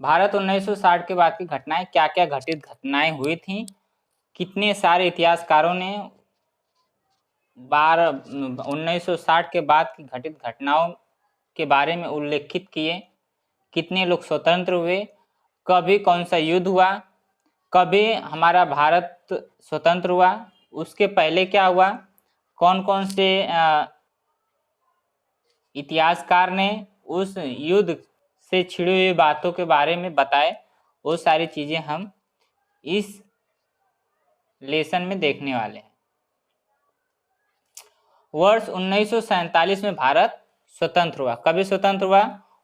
भारत 1960 के बाद की घटनाएं, क्या क्या घटित घटनाएं हुई थी, कितने सारे इतिहासकारों ने 1960 के बाद की घटित घटनाओं के बारे में उल्लेखित किए, कितने लोग स्वतंत्र हुए, कभी कौन सा युद्ध हुआ, कभी हमारा भारत स्वतंत्र हुआ, उसके पहले क्या हुआ, कौन कौन से इतिहासकार ने उस युद्ध से छिड़ी हुई बातों के बारे में बताए, वो सारी चीजें हम इस लेसन में देखने वाले हैं। वर्ष 1947 में भारत स्वतंत्र हुआ। कभी स्वतंत्र हुआ?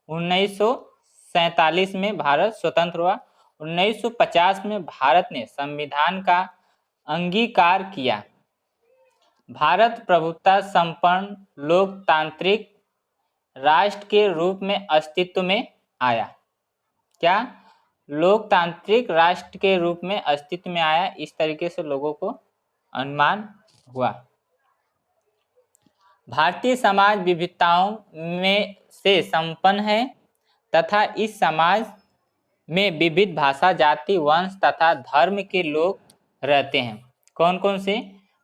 1947 में भारत स्वतंत्र हुआ। 1950 में भारत ने संविधान का अंगीकार किया। भारत प्रभुत्व संपन्न लोकतांत्रिक राष्ट्र के रूप में अस्तित्व में आया। क्या? लोकतांत्रिक राष्ट्र के रूप में अस्तित्व में आया। इस तरीके से लोगों को अनुमान हुआ। भारतीय समाज विविधताओं में से संपन्न है तथा इस समाज में विविध भाषा, जाति, वंश तथा धर्म के लोग रहते हैं। कौन कौन से?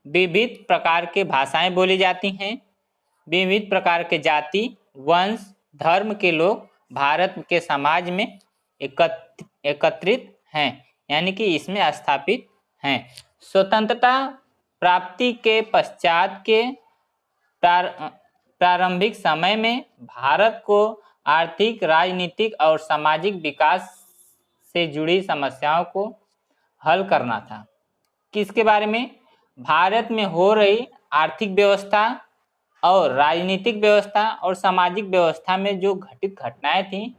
विविध प्रकार के भाषाएं बोली जाती हैं, विविध प्रकार के जाति, वंश, धर्म के लोग भारत के समाज में एकत्रित हैं, यानी कि इसमें स्थापित हैं। स्वतंत्रता प्राप्ति के पश्चात के प्रारंभिक समय में भारत को आर्थिक, राजनीतिक और सामाजिक विकास से जुड़ी समस्याओं को हल करना था। किसके बारे में? भारत में हो रही आर्थिक व्यवस्था और राजनीतिक व्यवस्था और सामाजिक व्यवस्था में जो घटित घटनाएं थी,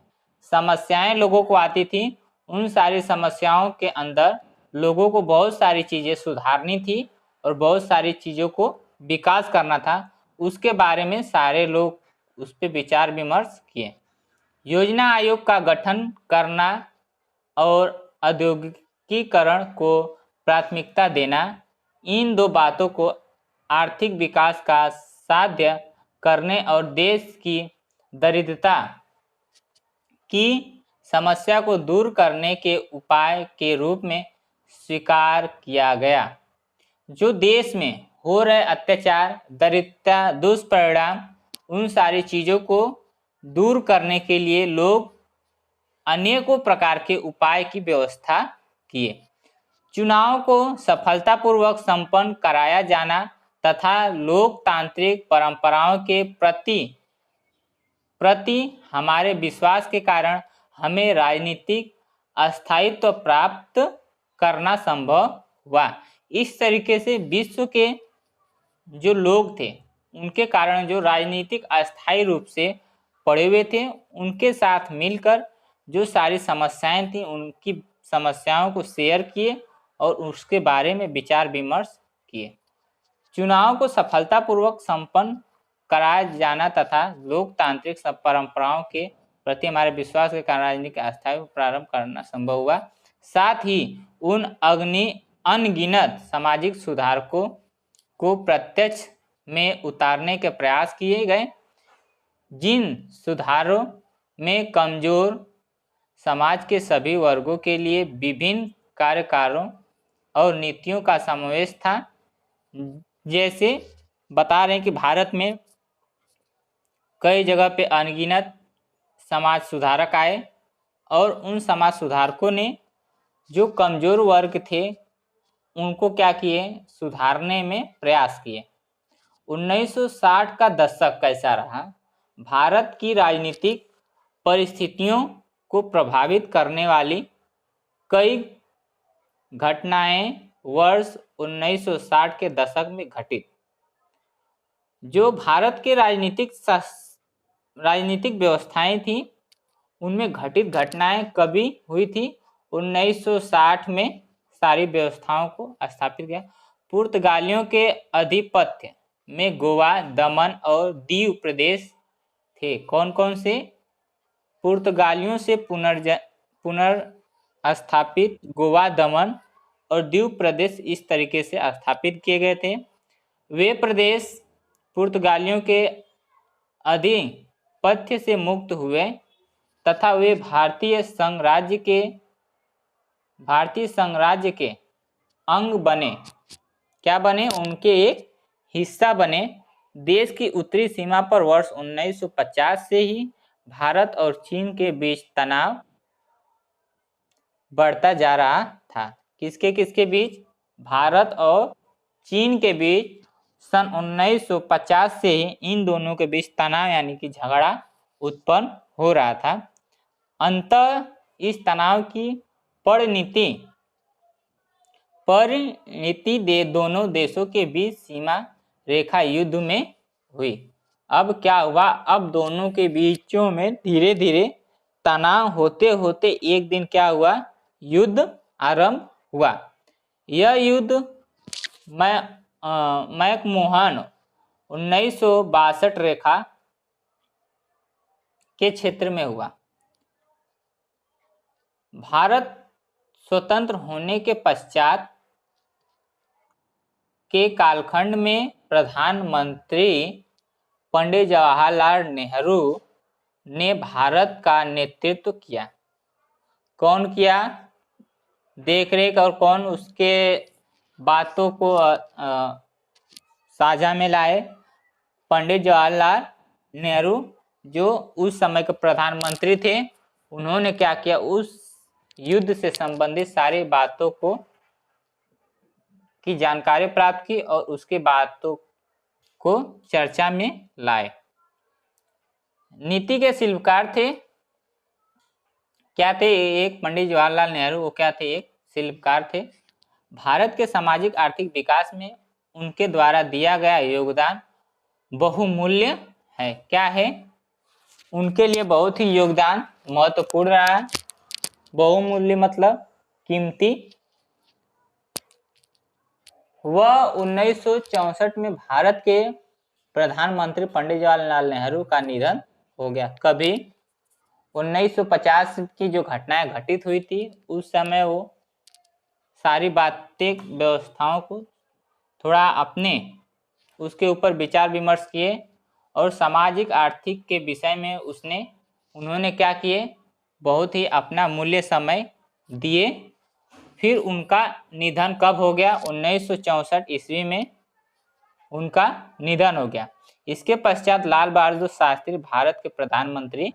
समस्याएं लोगों को आती थी, उन सारी समस्याओं के अंदर लोगों को बहुत सारी चीजें सुधारनी थी और बहुत सारी चीजों को विकास करना था। उसके बारे में सारे लोग उस पर विचार विमर्श किए। योजना आयोग का गठन करना और औद्योगिकीकरण को प्राथमिकता देना, इन दो बातों को आर्थिक विकास का साध्य करने और देश की दरिद्रता की समस्या को दूर करने के उपाय के रूप में स्वीकार किया गया। जो देश में हो रहे अत्याचार, दरिद्रता, दुष्परिणाम, उन सारी चीज़ों को दूर करने के लिए लोग अनेकों प्रकार के उपाय की व्यवस्था किए। चुनाव को सफलतापूर्वक संपन्न कराया जाना तथा लोकतांत्रिक परंपराओं के प्रति हमारे विश्वास के कारण हमें राजनीतिक अस्थायित्व प्राप्त करना संभव हुआ। इस तरीके से विश्व के जो लोग थे, उनके कारण जो राजनीतिक अस्थायी रूप से पड़े हुए थे, उनके साथ मिलकर जो सारी समस्याएं थी, उनकी समस्याओं को शेयर किए और उसके बारे में विचार विमर्श किए। चुनाव को सफलतापूर्वक संपन्न कराया जाना तथा लोकतांत्रिक परंपराओं के प्रति हमारे विश्वास के कारण राजनीतिक अस्थायी प्रारंभ करना संभव हुआ। साथ ही उन अनगिनत सामाजिक सुधारकों को प्रत्यक्ष में उतारने के प्रयास किए गए, जिन सुधारों में कमजोर समाज के सभी वर्गों के लिए विभिन्न कार्यकारों और नीतियों का समावेश था। जैसे बता रहे हैं कि भारत में कई जगह पे अनगिनत समाज सुधारक आए और उन समाज सुधारकों ने जो कमजोर वर्ग थे उनको क्या किए? सुधारने में प्रयास किए। 1960 का दशक कैसा रहा? भारत की राजनीतिक परिस्थितियों को प्रभावित करने वाली कई घटनाएं वर्ष 1960 के दशक में घटित। जो भारत के राजनीतिक व्यवस्थाएं थी, उनमें घटित घटनाएं कभी हुई थी? 1960 में सारी व्यवस्थाओं को स्थापित किया। पुर्तगालियों के आधिपत्य में गोवा, दमन और दीव प्रदेश थे। कौन कौन से? पुर्तगालियों से पुनर्स्थापित गोवा, दमन और दीव प्रदेश इस तरीके से स्थापित किए गए थे। वे प्रदेश पुर्तगालियों के आधिपत्य से मुक्त हुए तथा वे भारतीय संघराज्य के अंग बने। क्या बने? उनके एक हिस्सा बने। देश की उत्तरी सीमा पर वर्ष 1950 से ही भारत और चीन के बीच तनाव बढ़ता जा रहा था। किसके किसके बीच? भारत और चीन के बीच सन 1950 से ही इन दोनों के बीच तनाव यानी कि झगड़ा उत्पन्न हो रहा था। अंततः इस तनाव की परिणति दोनों देशों के बीच सीमा रेखा युद्ध में हुई। अब क्या हुआ? अब दोनों के बीचों में धीरे धीरे तनाव होते होते एक दिन क्या हुआ? युद्ध आरंभ हुआ। यह युद्ध मैकमोहन 1962 रेखा के क्षेत्र में हुआ। भारत स्वतंत्र होने के पश्चात के कालखंड में प्रधानमंत्री पंडित जवाहरलाल नेहरू ने भारत का नेतृत्व किया। कौन किया? देखरेख और कौन उसके बातों को साझा में लाए? पंडित जवाहरलाल नेहरू, जो उस समय के प्रधानमंत्री थे। उन्होंने क्या किया? उस युद्ध से संबंधित सारी बातों की जानकारी प्राप्त की और उसके बातों को चर्चा में लाए। नीति के शिल्पकार थे। क्या थे? एक पंडित जवाहरलाल नेहरू, वो क्या थे? एक शिल्पकार थे। भारत के सामाजिक आर्थिक विकास में उनके द्वारा दिया गया योगदान बहुमूल्य है। क्या है? उनके लिए बहुत ही योगदान महत्वपूर्ण रहा है। बहुमूल्य मतलब कीमती। वह 1964 में भारत के प्रधानमंत्री पंडित जवाहरलाल नेहरू का निधन हो गया। कभी? 1950 की जो घटनाएं घटित हुई थी उस समय वो सारी बातें व्यवस्थाओं को थोड़ा अपने उसके ऊपर विचार विमर्श किए और सामाजिक आर्थिक के विषय में उन्होंने क्या किए? बहुत ही अपना मूल्य समय दिए। फिर उनका निधन कब हो गया? 1964 ईस्वी में उनका निधन हो गया। इसके पश्चात लाल बहादुर शास्त्री भारत के प्रधानमंत्री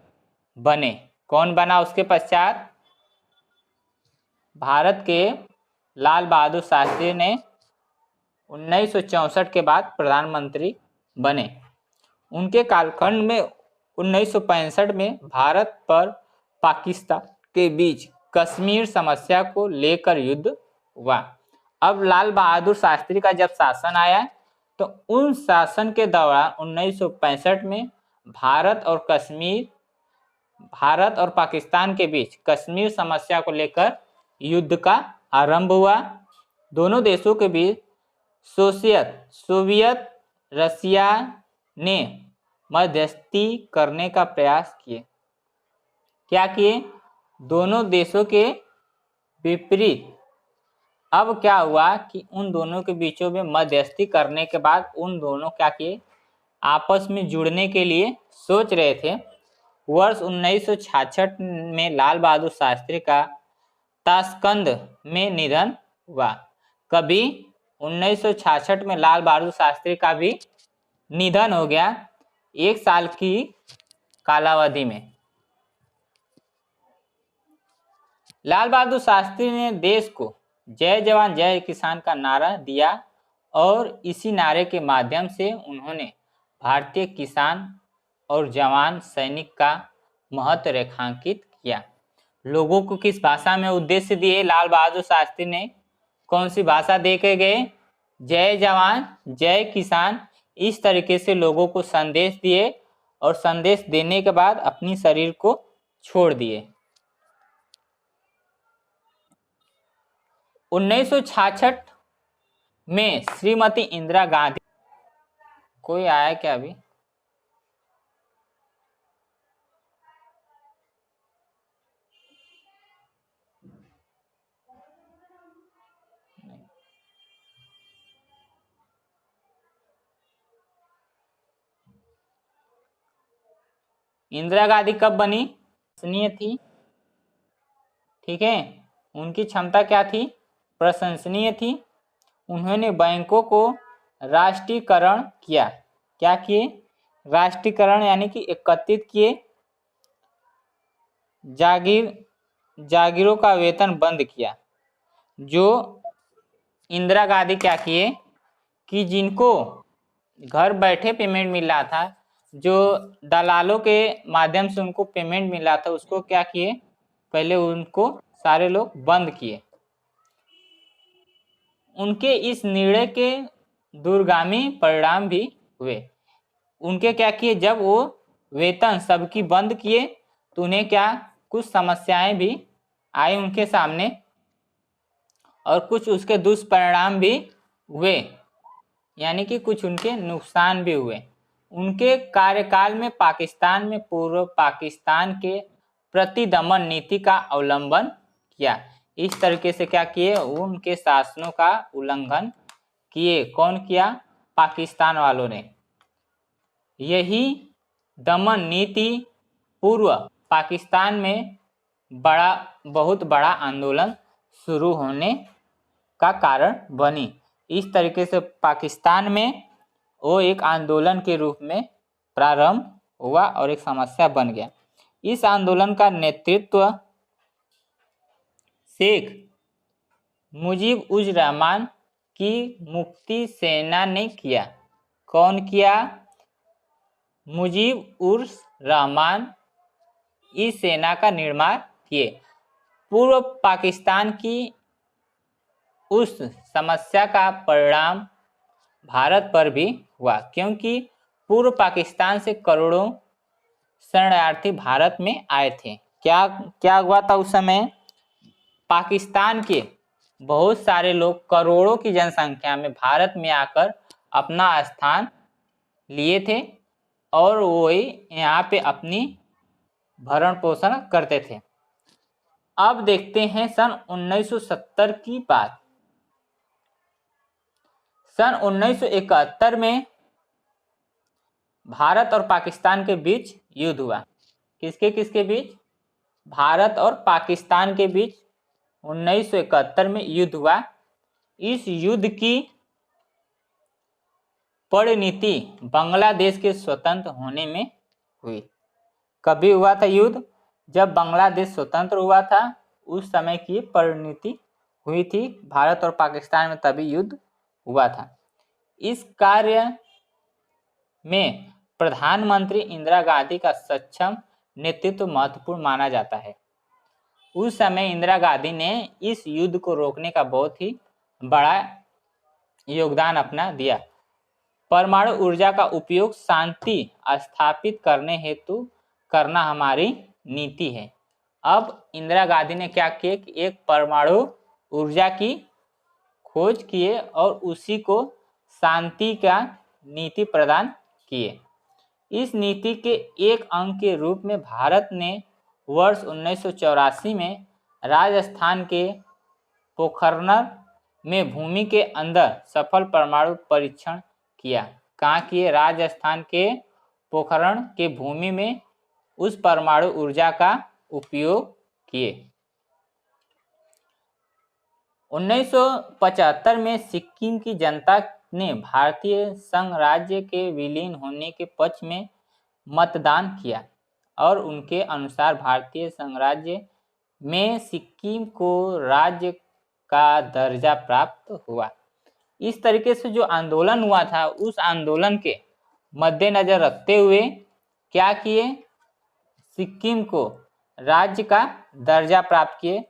बने। कौन बना उसके पश्चात? भारत के लाल बहादुर शास्त्री ने 1964 के बाद प्रधानमंत्री बने। उनके कालखंड में 1965 में भारत पर पाकिस्तान के बीच कश्मीर समस्या को लेकर युद्ध हुआ। अब लाल बहादुर शास्त्री का जब शासन आया तो उन शासन के दौरान 1965 में भारत और पाकिस्तान के बीच कश्मीर समस्या को लेकर युद्ध का आरंभ हुआ। दोनों देशों के बीच सोवियत रशिया ने मध्यस्थी करने का प्रयास किए। क्या किए? दोनों देशों के विपरीत। अब क्या हुआ कि उन दोनों के बीचों में मध्यस्थी करने के बाद उन दोनों क्या किए? आपस में जुड़ने के लिए सोच रहे थे। वर्ष 1966 में लाल बहादुर शास्त्री का ताशकंद में निधन हुआ। कभी? 1966 में लाल बहादुर शास्त्री का भी निधन हो गया 1 साल की कालावधि में। लाल बहादुर शास्त्री ने देश को जय जवान जय किसान का नारा दिया और इसी नारे के माध्यम से उन्होंने भारतीय किसान और जवान सैनिक का महत्व रेखांकित किया। लोगों को किस भाषा में उद्देश्य दिए लाल बहादुर शास्त्री ने? कौन सी भाषा दे के गए? जय जवान जय किसान। इस तरीके से लोगों को संदेश दिए और संदेश देने के बाद अपनी शरीर को छोड़ दिए। 1966 में श्रीमती इंदिरा गांधी। कोई आया क्या अभी? इंदिरा गांधी कब बनी? प्रशंसनीय थी। ठीक है, उनकी क्षमता क्या थी? प्रशंसनीय थी। उन्होंने बैंकों को राष्ट्रीयकरण किया। क्या किए? राष्ट्रीयकरण, यानी कि एकत्रित किए। जागीरों का वेतन बंद किया। जो इंदिरा गांधी क्या किए कि जिनको घर बैठे पेमेंट मिल रहा था, जो दलालों के माध्यम से उनको पेमेंट मिल रहा था, उसको क्या किए? पहले उनको सारे लोग बंद किए। उनके इस निर्णय के दूरगामी परिणाम भी हुए। उनके क्या किए? जब वो वेतन सबकी बंद किए तो उन्हें क्या, कुछ समस्याएं भी आई उनके सामने और कुछ उसके दुष्परिणाम भी हुए, यानी कि कुछ उनके नुकसान भी हुए। उनके कार्यकाल में पाकिस्तान में पूर्व पाकिस्तान के प्रतिदमन नीति का अवलंबन किया। इस तरीके से क्या किए? उनके शासनों का उल्लंघन किए। कौन किया? पाकिस्तान वालों ने। यही दमन नीति पूर्व पाकिस्तान में बहुत बड़ा आंदोलन शुरू होने का कारण बनी। इस तरीके से पाकिस्तान में वो एक आंदोलन के रूप में प्रारंभ हुआ और एक समस्या बन गया। इस आंदोलन का नेतृत्व शेख मुजीब उज रहमान की मुक्ति सेना ने किया। कौन किया? मुजीब उर्स रहमान इस सेना का निर्माण किए। पूर्व पाकिस्तान की उस समस्या का परिणाम भारत पर भी हुआ, क्योंकि पूर्व पाकिस्तान से करोड़ों शरणार्थी भारत में आए थे। क्या क्या हुआ था उस समय? पाकिस्तान के बहुत सारे लोग, करोड़ों की जनसंख्या में भारत में आकर अपना स्थान लिए थे और वही यहाँ पे अपनी भरण पोषण करते थे। अब देखते हैं सन 1970 की बात। सन 1971 में भारत और पाकिस्तान के बीच युद्ध हुआ। किसके किसके बीच? भारत और पाकिस्तान के बीच 1971 में युद्ध हुआ। इस युद्ध की परिणति बांग्लादेश के स्वतंत्र होने में हुई। कभी हुआ था युद्ध? जब बांग्लादेश स्वतंत्र हुआ था, उस समय की परिणति हुई थी भारत और पाकिस्तान में, तभी युद्ध हुआ था। इस कार्य में प्रधानमंत्री इंदिरा गांधी का सक्षम नेतृत्व महत्वपूर्ण माना जाता है। उस समय इंदिरा गांधी ने इस युद्ध को रोकने का बहुत ही बड़ा योगदान अपना दिया। परमाणु ऊर्जा का उपयोग शांति स्थापित करने हेतु करना हमारी नीति है। अब इंदिरा गांधी ने क्या किया कि एक परमाणु ऊर्जा की खोज किए और उसी को शांति का नीति प्रदान किए। इस नीति के एक अंग के रूप में भारत ने वर्ष 1984 में राजस्थान के पोखरण में भूमि के अंदर सफल परमाणु परीक्षण किया। कहाँ किए? राजस्थान के पोखरण के भूमि में उस परमाणु ऊर्जा का उपयोग किए। 1975 में सिक्किम की जनता ने भारतीय संघ राज्य के विलीन होने के पक्ष में मतदान किया और उनके अनुसार भारतीय संघ राज्य में सिक्किम को राज्य का दर्जा प्राप्त हुआ। इस तरीके से जो आंदोलन हुआ था, उस आंदोलन के मद्देनजर रखते हुए क्या किए? सिक्किम को राज्य का दर्जा प्राप्त किए,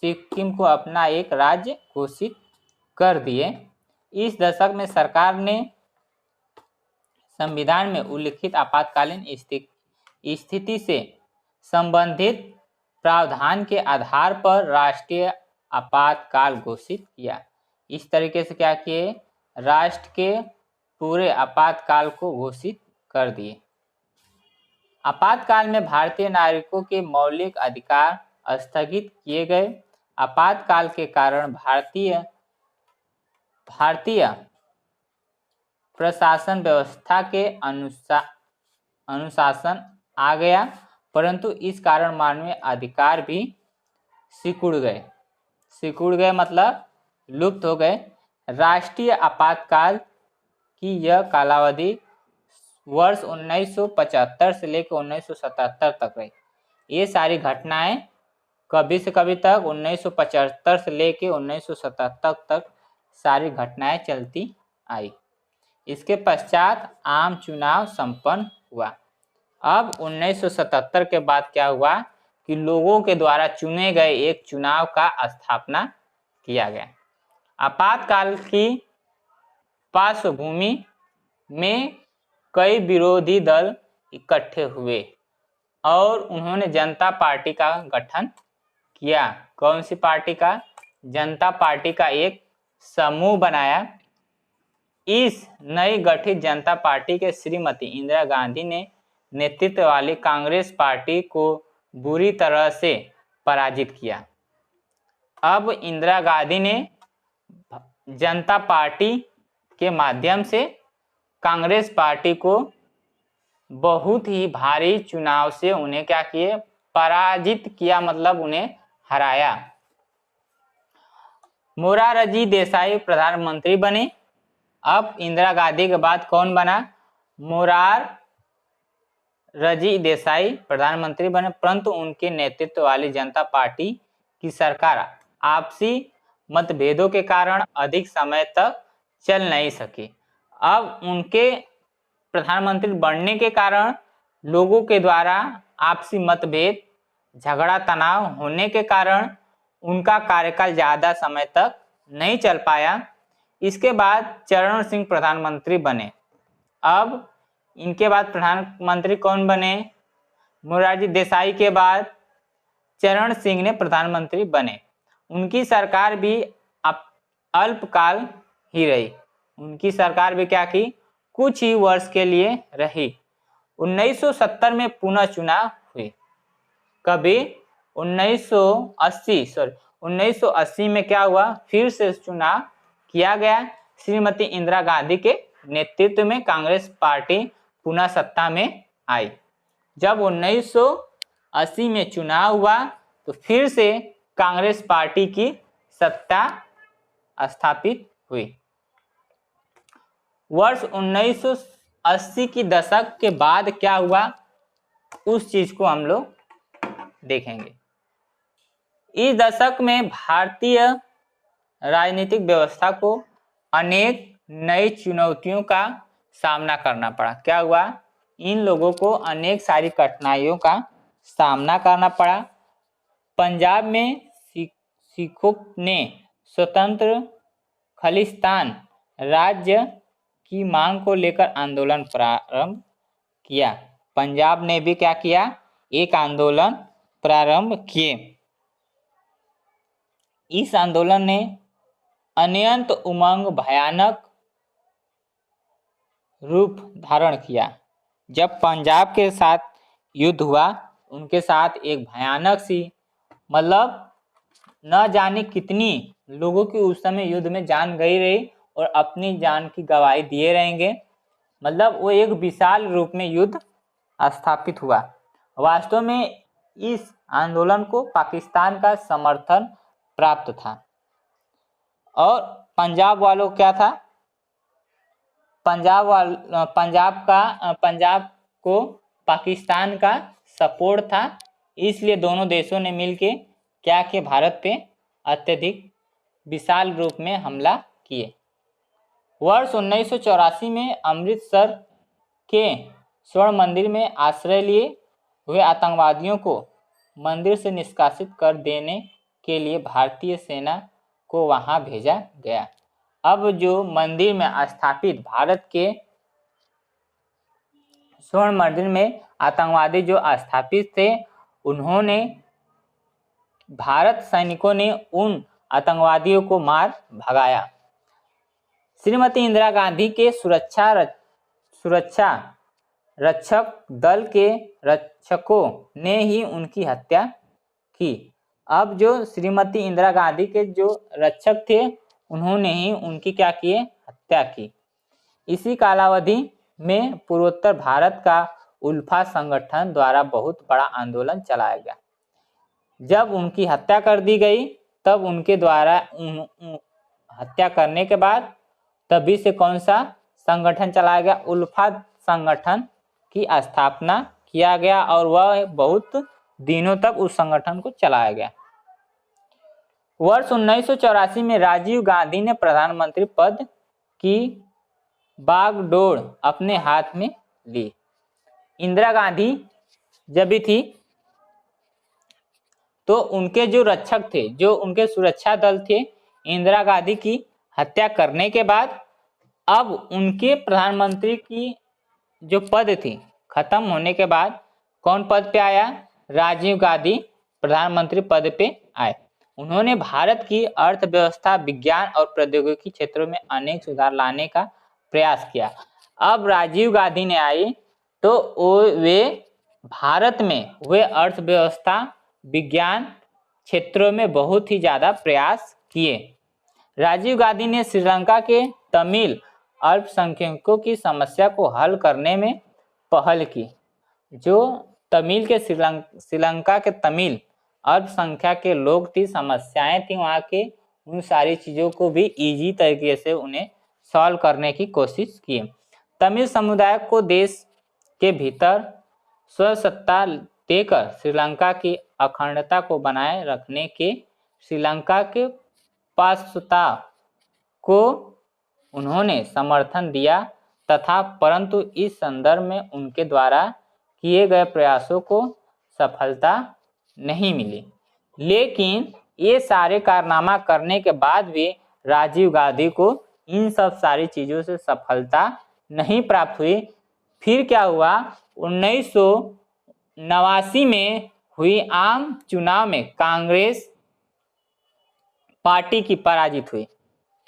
सिक्किम को अपना एक राज्य घोषित कर दिए। इस दशक में सरकार ने संविधान में उल्लिखित आपातकालीन स्थिति से संबंधित प्रावधान के आधार पर राष्ट्रीय आपातकाल घोषित किया। इस तरीके से क्या किए? राष्ट्र के पूरे आपातकाल को घोषित कर दिए। आपातकाल में भारतीय नागरिकों के मौलिक अधिकार स्थगित किए गए। आपातकाल के कारण भारतीय प्रशासन व्यवस्था के अनुशासन आ गया परंतु इस कारण मानवीय अधिकार भी सिकुड़ गए मतलब लुप्त हो गए। राष्ट्रीय आपातकाल की यह कालावधि वर्ष 1975 से लेकर 1977 तक रही। ये सारी घटनाएं कभी से कभी तक 1975 से लेकर 1977 तक सारी घटनाएं चलती आई। इसके पश्चात आम चुनाव संपन्न हुआ। अब 1977 के बाद क्या हुआ कि लोगों के द्वारा चुने गए एक चुनाव का स्थापना किया गया। आपातकाल की पार्श्वभूमि में कई विरोधी दल इकट्ठे हुए और उन्होंने जनता पार्टी का गठन किया। कौन सी पार्टी का? जनता पार्टी का एक समूह बनाया। इस नई गठित जनता पार्टी के श्रीमती इंदिरा गांधी ने नेतृत्व वाली कांग्रेस पार्टी को बुरी तरह से पराजित किया। अब इंदिरा गांधी ने जनता पार्टी के माध्यम से कांग्रेस पार्टी को बहुत ही भारी चुनाव से उन्हें क्या किए? पराजित किया, मतलब उन्हें हराया। मोरारजी देसाई प्रधानमंत्री बने। अब इंदिरा गांधी के बाद कौन बना? मोरारजी देसाई प्रधानमंत्री बने, परंतु उनके नेतृत्व वाली जनता पार्टी की सरकार आपसी मतभेदों के कारण अधिक समय तक चल नहीं सकी। अब उनके प्रधानमंत्री बनने के कारण लोगों के द्वारा आपसी मतभेद, झगड़ा, तनाव होने के कारण उनका कार्यकाल ज़्यादा समय तक नहीं चल पाया। इसके बाद चरण सिंह प्रधानमंत्री बने। अब इनके बाद प्रधानमंत्री कौन बने? मोरारजी देसाई के बाद चरण सिंह ने प्रधानमंत्री बने। उनकी सरकार भी अल्पकाल ही रही। उनकी सरकार भी क्या की? कुछ ही वर्ष के लिए रही। 1970 में पुनः चुनाव हुए। कभी? 1980 में क्या हुआ? फिर से चुनाव किया गया। श्रीमती इंदिरा गांधी के नेतृत्व में कांग्रेस पार्टी पुनः सत्ता में आई। जब 1980 में चुनाव हुआ तो फिर से कांग्रेस पार्टी की सत्ता स्थापित हुई। वर्ष 1980 की दशक के बाद क्या हुआ उस चीज को हम लोग देखेंगे। इस दशक में भारतीय राजनीतिक व्यवस्था को अनेक नई चुनौतियों का सामना करना पड़ा। क्या हुआ? इन लोगों को अनेक सारी कठिनाइयों का सामना करना पड़ा। पंजाब में सिखों ने स्वतंत्र खालिस्तान राज्य की मांग को लेकर आंदोलन प्रारंभ किया। पंजाब ने भी क्या किया? एक आंदोलन प्रारंभ किए। इस आंदोलन ने अत्यंत उमंग भयानक रूप धारण किया। जब पंजाब के साथ युद्ध हुआ, उनके साथ एक भयानक सी, मतलब न जाने कितनी लोगों की उस समय युद्ध में जान गई रही और अपनी जान की गवाही दिए रहेंगे। मतलब वो एक विशाल रूप में युद्ध स्थापित हुआ। वास्तव में इस आंदोलन को पाकिस्तान का समर्थन प्राप्त था और पंजाब वालों क्या था? पंजाब को पाकिस्तान का सपोर्ट था। इसलिए दोनों देशों ने मिलकर क्या किया? भारत पे अत्यधिक विशाल रूप में हमला किए। वर्ष 1984 में अमृतसर के स्वर्ण मंदिर में आश्रय लिए हुए आतंकवादियों को मंदिर से निष्कासित कर देने के लिए भारतीय सेना को वहां भेजा गया। अब जो मंदिर में स्थापित भारत के स्वर्ण मंदिर में आतंकवादी जो स्थापित थे, उन्होंने भारत सैनिकों ने उन आतंकवादियों को मार भगाया। श्रीमती इंदिरा गांधी के सुरक्षा रक्षक दल के रक्षकों ने ही उनकी हत्या की। अब जो श्रीमती इंदिरा गांधी के जो रक्षक थे, उन्होंने ही उनकी क्या किए? हत्या की। इसी कालावधि में पूर्वोत्तर भारत का उल्फा संगठन द्वारा बहुत बड़ा आंदोलन चलाया गया। जब उनकी हत्या कर दी गई तब उनके द्वारा हत्या करने के बाद तभी से कौन सा संगठन चलाया गया? उल्फा संगठन की स्थापना किया गया और वह बहुत दिनों तक उस संगठन को चलाया गया। वर्ष 1984 में राजीव गांधी ने प्रधानमंत्री पद की बागडोर अपने हाथ में ली। इंदिरा गांधी जब भी थी तो उनके जो रक्षक थे, जो उनके सुरक्षा दल थे, इंदिरा गांधी की हत्या करने के बाद अब उनके प्रधानमंत्री की जो पद थी खत्म होने के बाद कौन पद पे आया? राजीव गांधी प्रधानमंत्री पद पे आए। उन्होंने भारत की अर्थव्यवस्था, विज्ञान और प्रौद्योगिकी क्षेत्रों में अनेक सुधार लाने का प्रयास किया। अब राजीव गांधी ने आए तो वे भारत में वे अर्थव्यवस्था, विज्ञान क्षेत्रों में बहुत ही ज्यादा प्रयास किए। राजीव गांधी ने श्रीलंका के तमिल अल्पसंख्यकों की समस्या को हल करने में पहल की। जो तमिल के श्रीलंका के तमिल अल्पसंख्यक के लोग थी, समस्याएं थी वहाँ के, उन सारी चीज़ों को भी इजी तरीके से उन्हें सॉल्व करने की कोशिश की। तमिल समुदाय को देश के भीतर स्वसत्ता देकर श्रीलंका की अखंडता को बनाए रखने के श्रीलंका के पासुता को उन्होंने समर्थन दिया तथा परंतु इस संदर्भ में उनके द्वारा किए गए प्रयासों को सफलता नहीं मिली। लेकिन ये सारे कारनामा करने के बाद भी राजीव गांधी को इन सब सारी चीज़ों से सफलता नहीं प्राप्त हुई। फिर क्या हुआ? 1989 में हुई आम चुनाव में कांग्रेस पार्टी की पराजित हुई।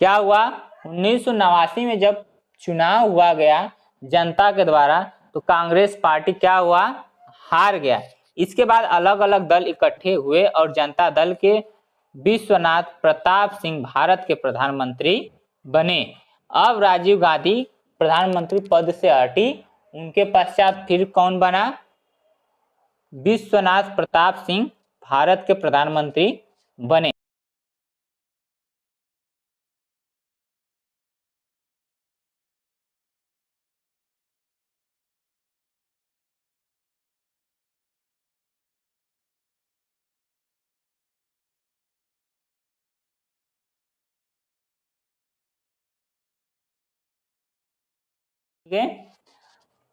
क्या हुआ? 1989 में जब चुनाव हुआ गया जनता के द्वारा तो कांग्रेस पार्टी क्या हुआ? हार गया। इसके बाद अलग अलग दल इकट्ठे हुए और जनता दल के विश्वनाथ प्रताप सिंह भारत के प्रधानमंत्री बने। अब राजीव गांधी प्रधानमंत्री पद से हटी, उनके पश्चात फिर कौन बना? विश्वनाथ प्रताप सिंह भारत के प्रधानमंत्री बने।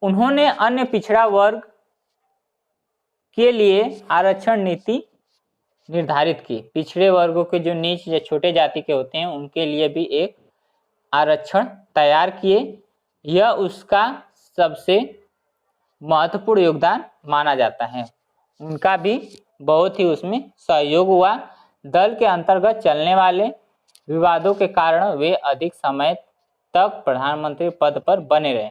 उन्होंने अन्य पिछड़ा वर्ग के लिए आरक्षण नीति निर्धारित की। पिछड़े वर्गों के जो नीच या छोटे जाति के होते हैं उनके लिए भी एक आरक्षण तैयार किए। यह उसका सबसे महत्वपूर्ण योगदान माना जाता है। उनका भी बहुत ही उसमें सहयोग हुआ। दल के अंतर्गत चलने वाले विवादों के कारण वे अधिक समय तक प्रधानमंत्री पद पर बने रहे।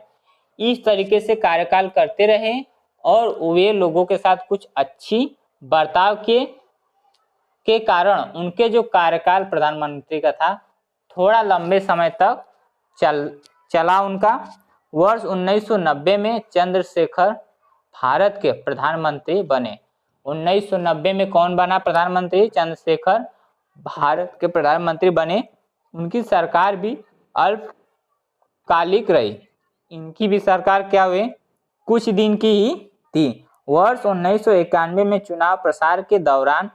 इस तरीके से कार्यकाल करते रहे और वे लोगों के साथ कुछ अच्छी बर्ताव के कारण उनके जो कार्यकाल प्रधानमंत्री का था थोड़ा लंबे समय तक चला उनका। वर्ष 1990 में चंद्रशेखर भारत के प्रधानमंत्री बने। 1990 में कौन बना प्रधानमंत्री? चंद्रशेखर भारत के प्रधानमंत्री बने। उनकी सरकार भी अल्पकालिक रही। इनकी भी सरकार क्या हुई? कुछ दिन की ही थी। वर्ष 1991 में चुनाव प्रचार के दौरान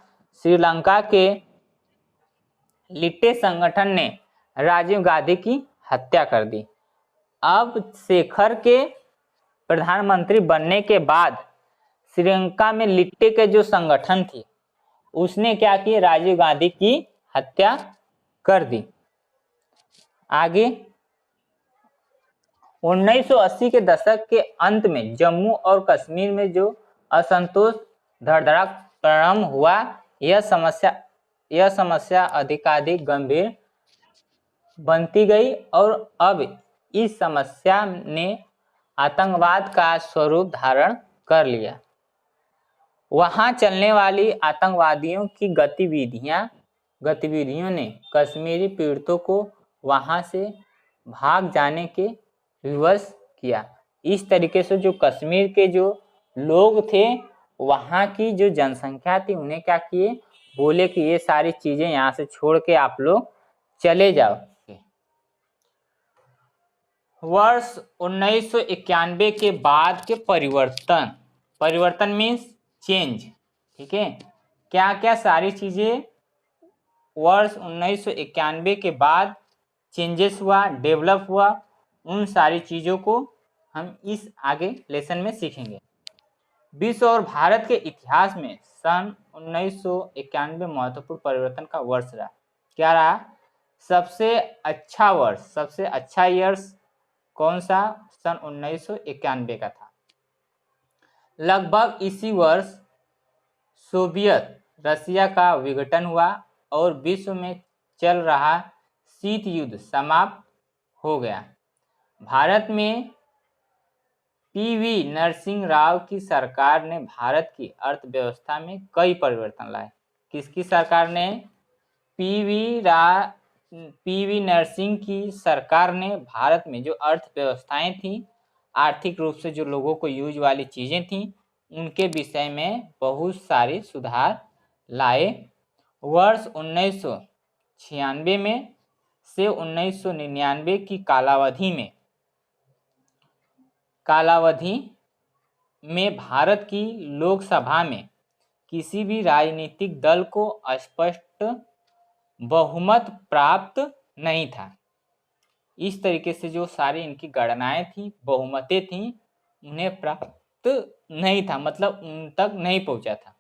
श्रीलंका के लिट्टे संगठन ने राजीव गांधी की हत्या कर दी। अब शेखर के प्रधानमंत्री बनने के बाद श्रीलंका में लिट्टे के जो संगठन थी उसने क्या किया? राजीव गांधी की हत्या कर दी। आगे 1980 के दशक के अंत में जम्मू और कश्मीर में जो असंतोष धड़धड़ा प्रारंभ हुआ, यह समस्या अधिकाधिक गंभीर बनती गई और अब इस समस्या ने आतंकवाद का स्वरूप धारण कर लिया। वहां चलने वाली आतंकवादियों की गतिविधियों ने कश्मीरी पीड़ितों को वहां से भाग जाने के विवश किया। इस तरीके से जो कश्मीर के जो लोग थे, वहाँ की जो जनसंख्या थी, उन्हें क्या किए, बोले कि ये सारी चीजें यहाँ से छोड़ के आप लोग चले जाओ। वर्ष 1991 के बाद के परिवर्तन, परिवर्तन मीन्स चेंज, ठीक है। क्या क्या सारी चीजें वर्ष 1991 के बाद चेंजेस हुआ, डेवलप हुआ, उन सारी चीजों को हम इस आगे लेसन में सीखेंगे। विश्व और भारत के इतिहास में सन 1991 महत्वपूर्ण परिवर्तन का वर्ष रहा। क्या रहा? सबसे अच्छा वर्ष, सबसे अच्छा ईयर्स कौन सा? सन 1991 का था। लगभग इसी वर्ष सोवियत रसिया का विघटन हुआ और विश्व में चल रहा शीत युद्ध समाप्त हो गया। भारत में पीवी नरसिंह राव की सरकार ने भारत की अर्थव्यवस्था में कई परिवर्तन लाए। किसकी सरकार ने? पीवी नरसिंह की सरकार ने भारत में जो अर्थव्यवस्थाएं थी, आर्थिक रूप से जो लोगों को यूज वाली चीजें थी, उनके विषय में बहुत सारे सुधार लाए। वर्ष 1996 में से 1999 की कालावधि में भारत की लोकसभा में किसी भी राजनीतिक दल को स्पष्ट बहुमत प्राप्त नहीं था। इस तरीके से जो सारी इनकी गणनाएं थी, बहुमतें थी, उन्हें प्राप्त नहीं था, मतलब उन तक नहीं पहुंचा था।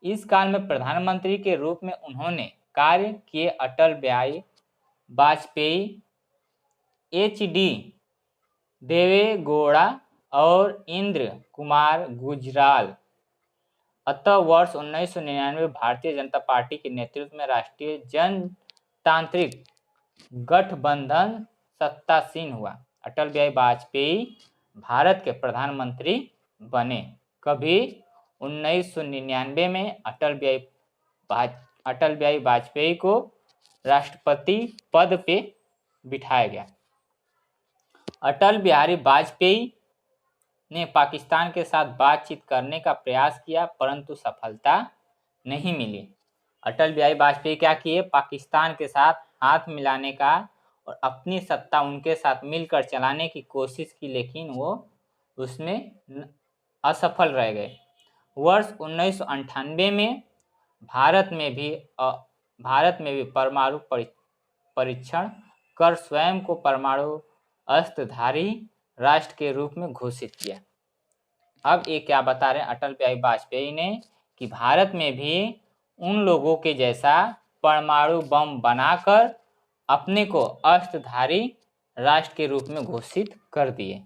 इस काल में प्रधानमंत्री के रूप में उन्होंने कार्य किए अटल बिहारी वाजपेयी, HD देवेगौड़ा और इंद्र कुमार गुजराल। अतः वर्ष 1999 भारतीय जनता पार्टी के नेतृत्व में राष्ट्रीय जनतांत्रिक गठबंधन सत्तासीन हुआ। अटल बिहारी वाजपेयी भारत के प्रधानमंत्री बने। कभी 1999 में अटल बिहारी वाजपेयी को राष्ट्रपति पद पे बिठाया गया। अटल बिहारी वाजपेयी ने पाकिस्तान के साथ बातचीत करने का प्रयास किया, परंतु सफलता नहीं मिली। अटल बिहारी वाजपेयी क्या किए? पाकिस्तान के साथ हाथ मिलाने का और अपनी सत्ता उनके साथ मिलकर चलाने की कोशिश की, लेकिन वो उसमें असफल रह गए। वर्ष 1998 में भारत में भी परमाणु परीक्षण कर स्वयं को परमाणु अस्त्रधारी राष्ट्र के रूप में घोषित किया। अब ये क्या बता रहे हैं अटल बिहारी वाजपेयी ने? कि भारत में भी उन लोगों के जैसा परमाणु बम बनाकर अपने को अस्त्रधारी राष्ट्र के रूप में घोषित कर दिए।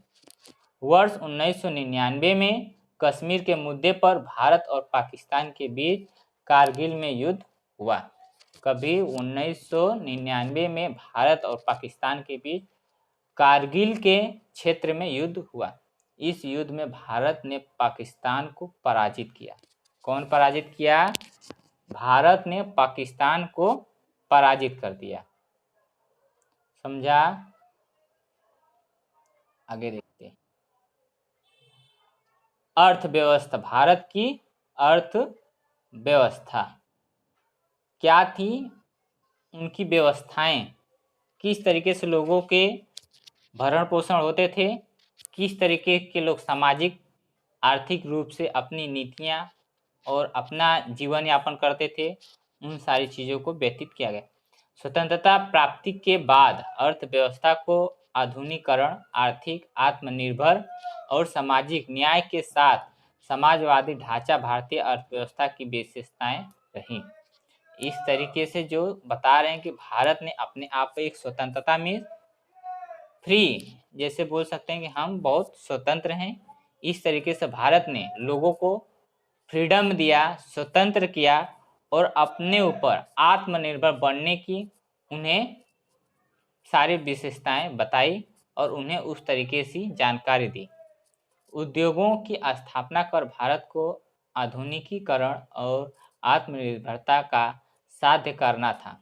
वर्ष 1999 में कश्मीर के मुद्दे पर भारत और पाकिस्तान के बीच कारगिल में युद्ध हुआ। कभी 1999 में भारत और पाकिस्तान के बीच कारगिल के क्षेत्र में युद्ध हुआ। इस युद्ध में भारत ने पाकिस्तान को पराजित किया। कौन पराजित किया? भारत ने पाकिस्तान को पराजित कर दिया। समझा? आगे देखते हैं। अर्थव्यवस्था, भारत की अर्थव्यवस्था क्या थी? उनकी व्यवस्थाएं किस तरीके से लोगों के भरण पोषण होते थे, किस तरीके के लोग सामाजिक आर्थिक रूप से अपनी नीतियां और अपना जीवन यापन करते थे, उन सारी चीज़ों को व्यतीत किया गया। स्वतंत्रता प्राप्ति के बाद अर्थव्यवस्था को आधुनिकीकरण, आर्थिक आत्मनिर्भर और सामाजिक न्याय के साथ समाजवादी ढांचा भारतीय अर्थव्यवस्था की विशेषताएं रही। इस तरीके से जो बता रहे हैं कि भारत ने अपने आप को एक स्वतंत्रता में फ्री, जैसे बोल सकते हैं कि हम बहुत स्वतंत्र हैं, इस तरीके से भारत ने लोगों को फ्रीडम दिया, स्वतंत्र किया और अपने ऊपर आत्मनिर्भर बनने की उन्हें सारी विशेषताएं बताई और उन्हें उस तरीके से जानकारी दी। उद्योगों की स्थापना कर भारत को आधुनिकीकरण और आत्मनिर्भरता का साध्य करना था।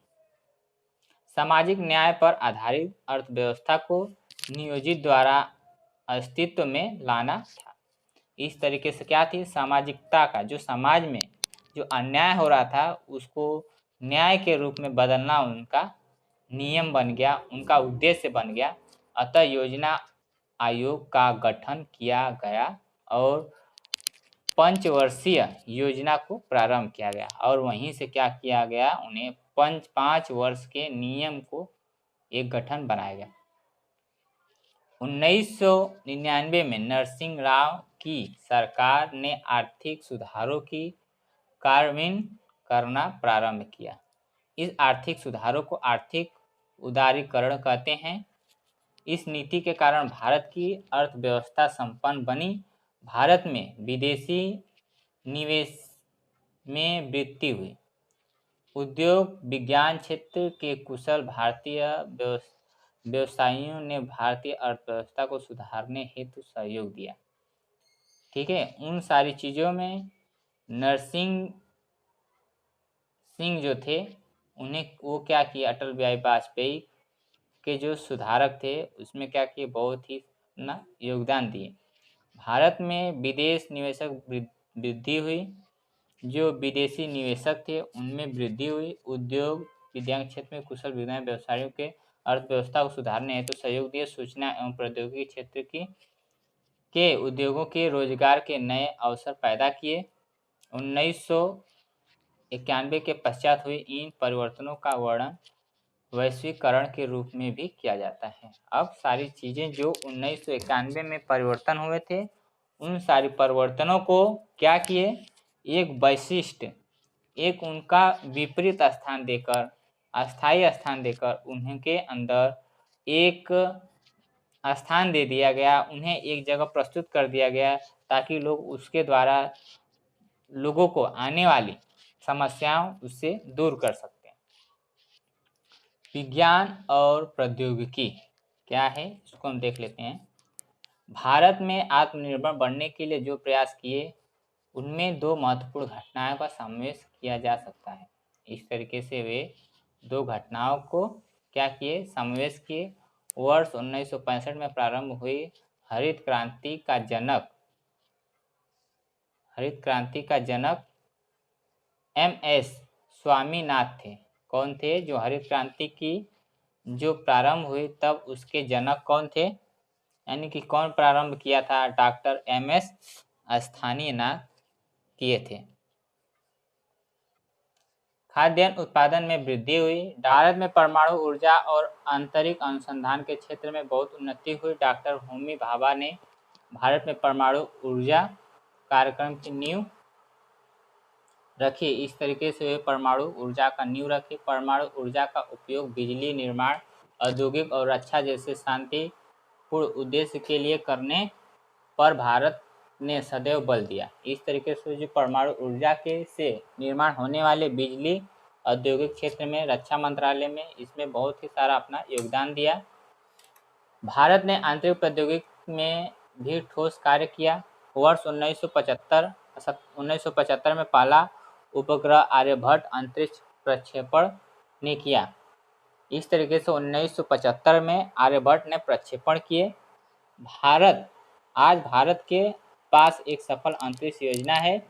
सामाजिक न्याय पर आधारित अर्थव्यवस्था को नियोजित द्वारा अस्तित्व में लाना था। इस तरीके से क्या थी, सामाजिकता का, जो समाज में जो अन्याय हो रहा था उसको न्याय के रूप में बदलना उनका नियम बन गया, उनका उद्देश्य बन गया। अतः योजना आयोग का गठन किया गया और पंचवर्षीय योजना को प्रारंभ किया गया और वहीं से क्या किया गया, उन्हें 5 वर्ष के नियम को एक गठन बनाया गया। 1999 में नरसिंह राव की सरकार ने आर्थिक सुधारों की कार्यान्वयन करना प्रारंभ किया। इस आर्थिक सुधारों को आर्थिक उदारीकरण कहते हैं। इस नीति के कारण भारत की अर्थव्यवस्था संपन्न बनी। भारत में विदेशी निवेश में वृद्धि हुई। उद्योग विज्ञान क्षेत्र के कुशल भारतीय व्यवसायियों ने भारतीय अर्थव्यवस्था को सुधारने हेतु सहयोग दिया। ठीक है, उन सारी चीज़ों में नरसिंह सिंह जो थे उन्हें वो क्या किया, अटल बिहारी वाजपेयी के जो सुधारक थे उसमें क्या किए, बहुत ही अपना योगदान दिए। भारत में विदेश निवेशक वृद्धि हुई। जो विदेशी निवेशक थे उनमें वृद्धि हुई। उद्योग विज्ञान क्षेत्र में कुशल विज्ञान व्यवसायियों के अर्थव्यवस्था को सुधारने हेतु सहयोग दिए। सूचना एवं प्रौद्योगिकी क्षेत्र के उद्योगों के रोजगार के नए अवसर पैदा किए। 1991 के पश्चात हुए इन परिवर्तनों का वर्णन वैश्वीकरण के रूप में भी किया जाता है। अब सारी चीज़ें जो 1991 में परिवर्तन हुए थे उन सारी परिवर्तनों को क्या किए, एक वैशिष्ट, एक उनका विपरीत स्थान देकर, अस्थायी स्थान देकर उनके अंदर एक स्थान दे दिया गया, उन्हें एक जगह प्रस्तुत कर दिया गया ताकि लोग उसके द्वारा लोगों को आने वाली समस्याओं उससे दूर कर सकते हैं। विज्ञान और प्रौद्योगिकी क्या है इसको हम देख लेते हैं। भारत में आत्मनिर्भर बनने के लिए जो प्रयास किए उनमें 2 महत्वपूर्ण घटनाओं का समावेश किया जा सकता है। इस तरीके से वे 2 घटनाओं को क्या किए, समावेश किए। वर्ष 1965 में प्रारंभ हुई हरित क्रांति का जनक MS स्वामीनाथन थे। कौन थे? जो हरित क्रांति की जो प्रारंभ हुई तब उसके जनक कौन थे, यानी कि कौन प्रारंभ किया था? डॉक्टर MS स्वामीनाथन किए थे। खाद्यान्न उत्पादन में वृद्धि हुई। भारत में परमाणु ऊर्जा और आंतरिक अनुसंधान के क्षेत्र में बहुत उन्नति हुई। डॉक्टर होमी भाभा ने भारत में परमाणु ऊर्जा कार्यक्रम की नींव रखी। इस तरीके से वे परमाणु ऊर्जा का नींव रखे। परमाणु ऊर्जा का उपयोग बिजली निर्माण, औद्योगिक और रक्षा जैसे शांतिपूर्ण उद्देश्य के लिए करने पर भारत ने सदैव बल दिया। इस तरीके से जो परमाणु ऊर्जा के से निर्माण होने वाले बिजली, औद्योगिक क्षेत्र में, रक्षा मंत्रालय में, इसमें बहुत ही सारा अपना योगदान दिया। भारत ने आंतरिक प्रौद्योगिकी में भी ठोस कार्य किया। वर्ष 1975 में पहला उपग्रह आर्यभट्ट अंतरिक्ष प्रक्षेपण ने किया। इस तरीके से 1975 में आर्यभट्ट ने प्रक्षेपण किए। आज भारत के पास एक सफल अंतरिक्ष योजना है।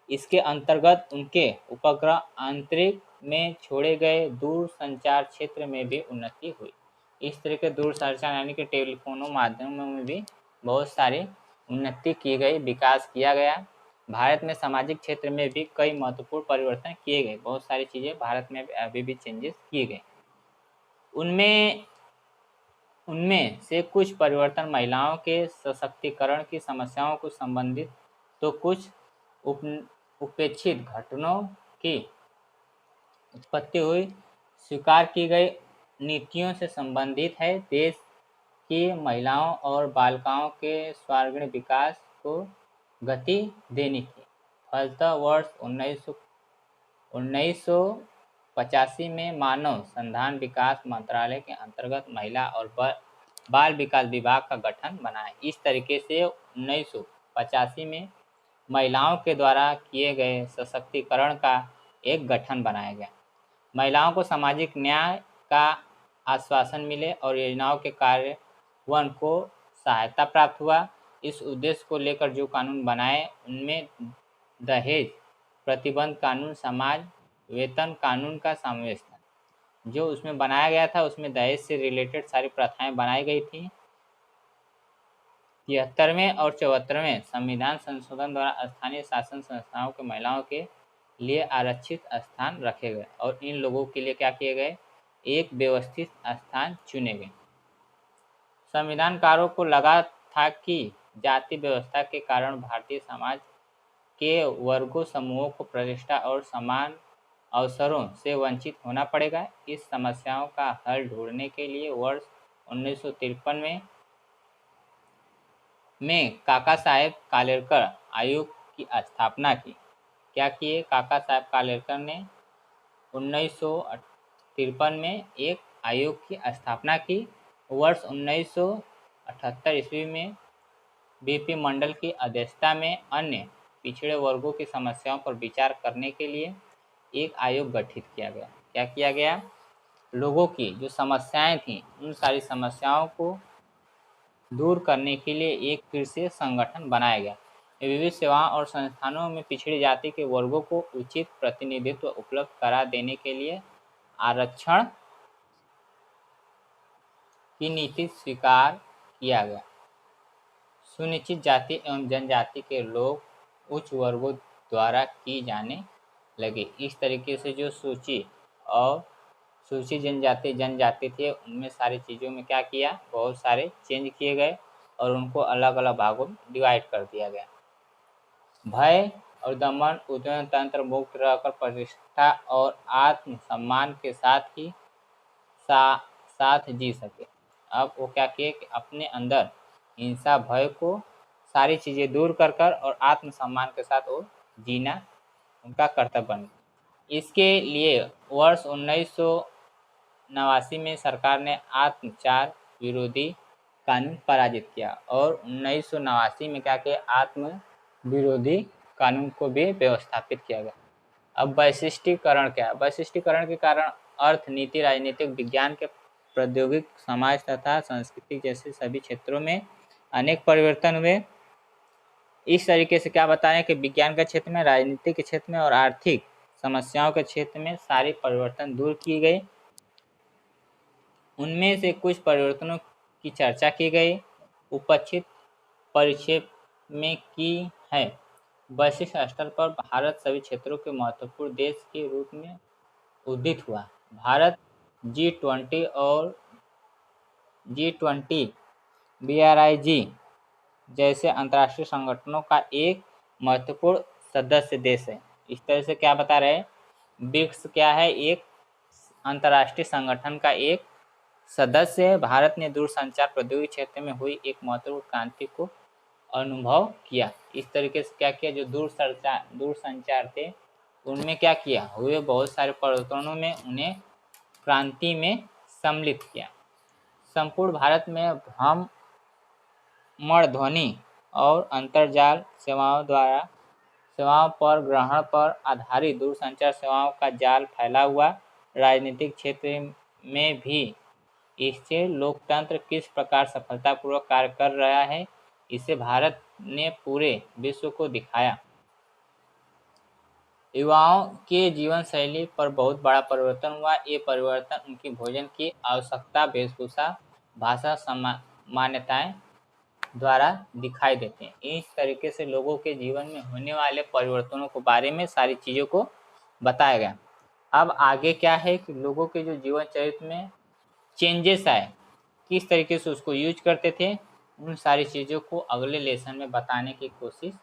इसके अंतर्गत उनके उपग्रह अंतरिक्ष में छोड़े गए दूर संचार क्षेत्र में भी उन्नति हुई। इस तरह के दूर संचार यानी कि टेलीफोनों माध्यमों में भी बहुत सारी उन्नति की गई, विकास किया गया। भारत में सामाजिक क्षेत्र में भी कई महत्वपूर्ण परिवर्तन किए गए। बहुत सारी चीज़ें भारत में अभी भी चेंजेस किए गए। उनमें से कुछ परिवर्तन महिलाओं के सशक्तिकरण की समस्याओं को संबंधित तो कुछ उपेक्षित घटनाओं की उत्पत्ति हुई, स्वीकार की गई नीतियों से संबंधित है। देश की महिलाओं और बालिकाओं के सर्वांगीण विकास को गति देनी थी। फलतः वर्ष 1985 में मानव संसाधन विकास मंत्रालय के अंतर्गत महिला और बाल विकास विभाग का गठन बनाया। इस तरीके से 1985 में महिलाओं के द्वारा किए गए सशक्तिकरण का एक गठन बनाया गया। महिलाओं को सामाजिक न्याय का आश्वासन मिले और योजनाओं के कार्यान्वयन को सहायता प्राप्त हुआ। इस उद्देश्य को लेकर जो कानून बनाए उनमें दहेज प्रतिबंध कानून, समाज वेतन कानून का समावेश था। जो उसमें बनाया गया था उसमें दहेज से रिलेटेड सारी प्रथाएं बनाई गई थी। 73वें और 74वें संविधान संशोधन द्वारा स्थानीय शासन संस्थाओं के महिलाओं के लिए आरक्षित स्थान रखे गए और इन लोगों के लिए क्या किए गए, एक व्यवस्थित स्थान चुने गए। संविधानकारों को लगा था कि जाति व्यवस्था के कारण भारतीय समाज के वर्गों समूहों को प्रतिष्ठा और समान अवसरों से वंचित होना पड़ेगा। इस समस्याओं का हल ढूंढने के लिए वर्ष 1953 में काका साहेब कालेलकर आयोग की स्थापना की। क्या किए काका साहेब कालेलकर ने 1953 में एक आयोग की स्थापना की। वर्ष 1978 ईस्वी में बीपी मंडल की अध्यक्षता में अन्य पिछड़े वर्गों की समस्याओं पर विचार करने के लिए एक आयोग गठित किया गया। क्या किया गया, लोगों की जो समस्याएं थीं उन सारी समस्याओं को दूर करने के लिए एक फिर से संगठन बनाया गया। विविध सेवाओं और संस्थानों में पिछड़ी जाति के वर्गों को उचित प्रतिनिधित्व उपलब्ध करा देने के लिए आरक्षण की नीति स्वीकार किया गया। सुनिश्चित जाति एवं जनजाति के लोग उच्च वर्गों द्वारा की जाने लगे। इस तरीके से जो सूची और सूची जनजाति थे उनमें सारी चीज़ों में क्या किया, बहुत सारे चेंज किए गए और उनको अलग अलग भागों में डिवाइड कर दिया गया। भय और दमन उद्यम तंत्र मुक्त रहकर प्रतिष्ठा और आत्म सम्मान के साथ ही साथ जी सके। अब वो क्या किए कि अपने अंदर हिंसा भय को सारी चीज़ें दूर कर और आत्म सम्मान के साथ वो जीना उनका कर्तव्य बन। इसके लिए वर्ष 1989 में सरकार ने आत्मचार विरोधी कानून पारित किया और 1989 में क्या किया, आत्म विरोधी कानून को भी व्यवस्थापित किया गया। अब वैशिष्टीकरण क्या है, वैशिष्टीकरण के कारण अर्थ, नीति, राजनीतिक विज्ञान के प्रौद्योगिक, समाज तथा संस्कृति जैसे सभी क्षेत्रों में अनेक परिवर्तन हुए। इस तरीके से क्या बता रहे हैं कि विज्ञान के क्षेत्र में, राजनीति के क्षेत्र में और आर्थिक समस्याओं के क्षेत्र में सारे परिवर्तन दूर किए गए। उनमें से कुछ परिवर्तनों की चर्चा की गई, उपस्थित परिक्षेप में की है। वैश्विक स्तर पर भारत सभी क्षेत्रों के महत्वपूर्ण देश के रूप में उदित हुआ। भारत G20 और G20 BRIG जैसे अंतर्राष्ट्रीय संगठनों का एक महत्वपूर्ण सदस्य देश है। इस तरह से क्या बता रहे हैं, ब्रिक्स क्या है, एक अंतर्राष्ट्रीय संगठन का एक सदस्य है। भारत ने दूरसंचार प्रौद्योगिकी क्षेत्र में हुई एक महत्वपूर्ण क्रांति को अनुभव किया। इस तरीके से क्या किया, जो दूरसंचार थे उनमें क्या किया, हुए बहुत सारे परिवर्तनों में उन्हें क्रांति में सम्मिलित किया। संपूर्ण भारत में भ्रमण ध्वनि और अंतरजाल सेवाओं पर ग्रहण पर आधारित दूरसंचार सेवाओं का जाल फैला हुआ। राजनीतिक क्षेत्र में भी इससे लोकतंत्र किस प्रकार सफलतापूर्वक कार्य कर रहा है, इसे भारत ने पूरे विश्व को दिखाया। युवाओं के जीवन शैली पर बहुत बड़ा परिवर्तन हुआ। ये परिवर्तन उनकी भोजन की आवश्यकता, वेशभूषा, भाषा, मान्यताएं द्वारा दिखाई देते हैं। इस तरीके से लोगों के जीवन में होने वाले परिवर्तनों के बारे में सारी चीज़ों को बताया गया। अब आगे क्या है कि लोगों के जो जीवन चरित्र में चेंजेस आए, किस तरीके से उसको यूज करते थे, उन सारी चीज़ों को अगले लेसन में बताने की कोशिश